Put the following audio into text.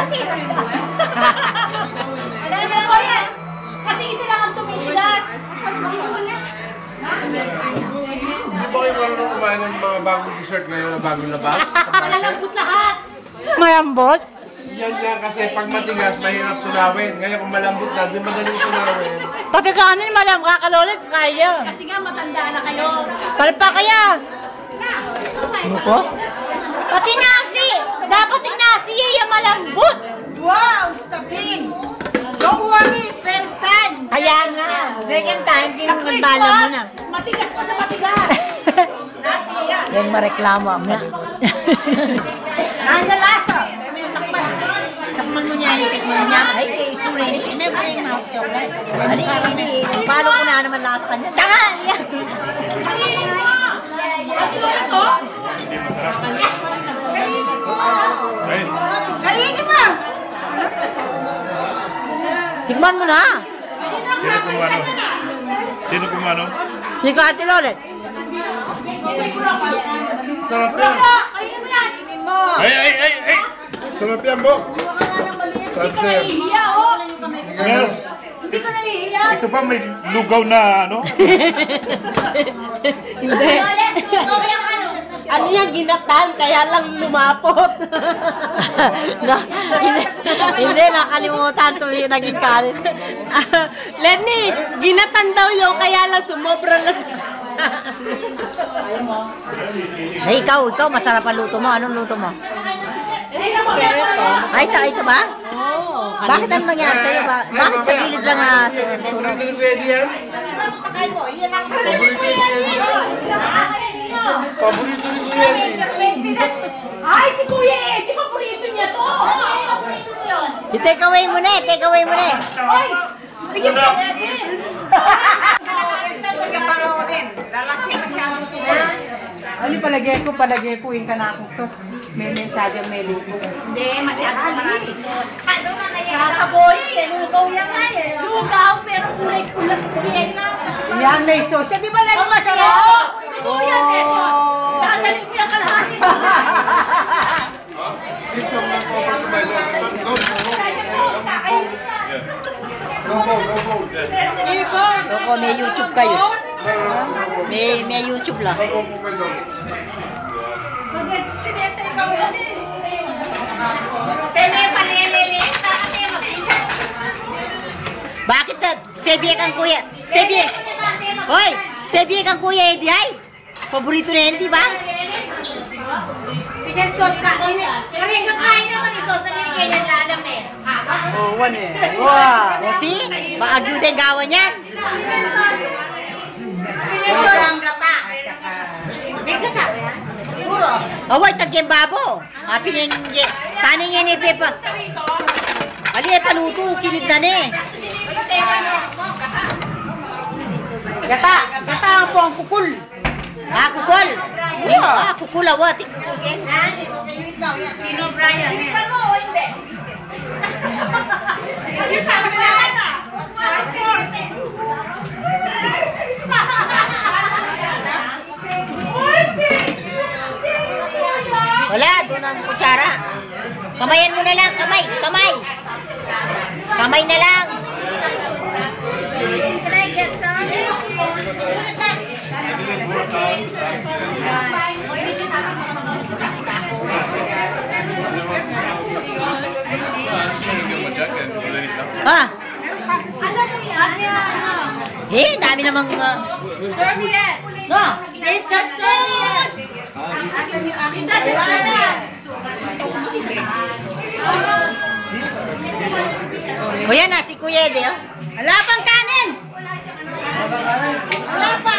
kasi. Alam ko yan. Kasi isa lang ang tumitigas. Hindi ba kayo marunong kumain ng mga bagong dessert ngayon na bagong labas? Malalambot lahat. Malambot? Yan nga kasi pag matigas, mahirap tunawin. Ngayon kung malambot na, di madaling tunawin. Pati kanin malam, kakalolit, kaya. Kasi nga matanda na kayo. Palpa kaya. Buko? Pati nasi. Dapat yung nasi yung malambot. Wow, stabing. Don't worry, first time. Kaya nga. Second time, Sa kinumala mo Christmas, na. matigas pa sa matigas. Nasi yan. Yung mareklamo ako na. Ano lasa? Takman mo niya, itikman niya. Ay, sorry. May mouth chocolate. Hindi. Palo ko na naman lasa kanya. Tanga! Yan! Kainin mo! At ito na to? Kainin mo! Tikman mo na. Sino kumano? Sino kumano? Si Ate Lolet. Sarap yan. Kainin mo yan! Kainin mo! Ay! Sarap yan, Bo. Hindi ka nahihiya, oh! Hindi ka nahihiya! Ito pa may lugaw na ano? Hindi. Ano yan, ginatan, kaya lang lumapot. Hindi, nakalimutan ito yung naging kanin. Lenny, ginatan daw yun, kaya lang sumobra na Ay, ikaw, masarap ang luto mo. Anong luto mo? Ay, ito ba? Oo. Bakit ano nangyari sa'yo? Bakit sa gilid lang na sunog? Paborito ni Kuya yan? Paborito ni Kuya yan. Ay, si Kuya Eddie, paborito niya to! Paborito mo yun! I-take away mo na, take away mo na. Ay! Bigyan mo natin! Ano palagay ko yung kanakong sos. May masyadong may luto. Hindi, masyadong marami sos. Sasaboy, lugaw yan nga eh. Lugaw, pero kulay-kulay yan lang. Yan, may sos. Di ba lang masarap? Totoo yan, eh. Dadalhin ko yan kalahati. Sipsong lang po ako kumain. Loko, may YouTube kayo. May YouTube lang. Bakit na? Sebiye kang kuya. Sebiye. Hoy, sebiye kang kuya Eddie, ay. Paborito na hindi ba? Sige, sos ka. Kaya kakain naman yung sos na niligay yan na alam eh. Oh, one eh. Wow. O si, maagyo din gawa niyan. Sos ang gata. May gata ba yan? Siguro. Away, tagyan babo. Taning yan eh, Pepa. Ali, paluto, kinid na ni. Gata ang po ang kukul. Kukul. Kukul awat. Sino Brian? Ikan mo o hindi? Hindi sama sa na. Wala, doon ang kutsara. Kamayan mo na lang, kamay. Kamay na lang. Can I get some? Ha? Ano yan? Dami namang... Serviette. No? There's the soup. O yan na, si Kuya Eddie, oh. Wala pang kanin. Wala pa.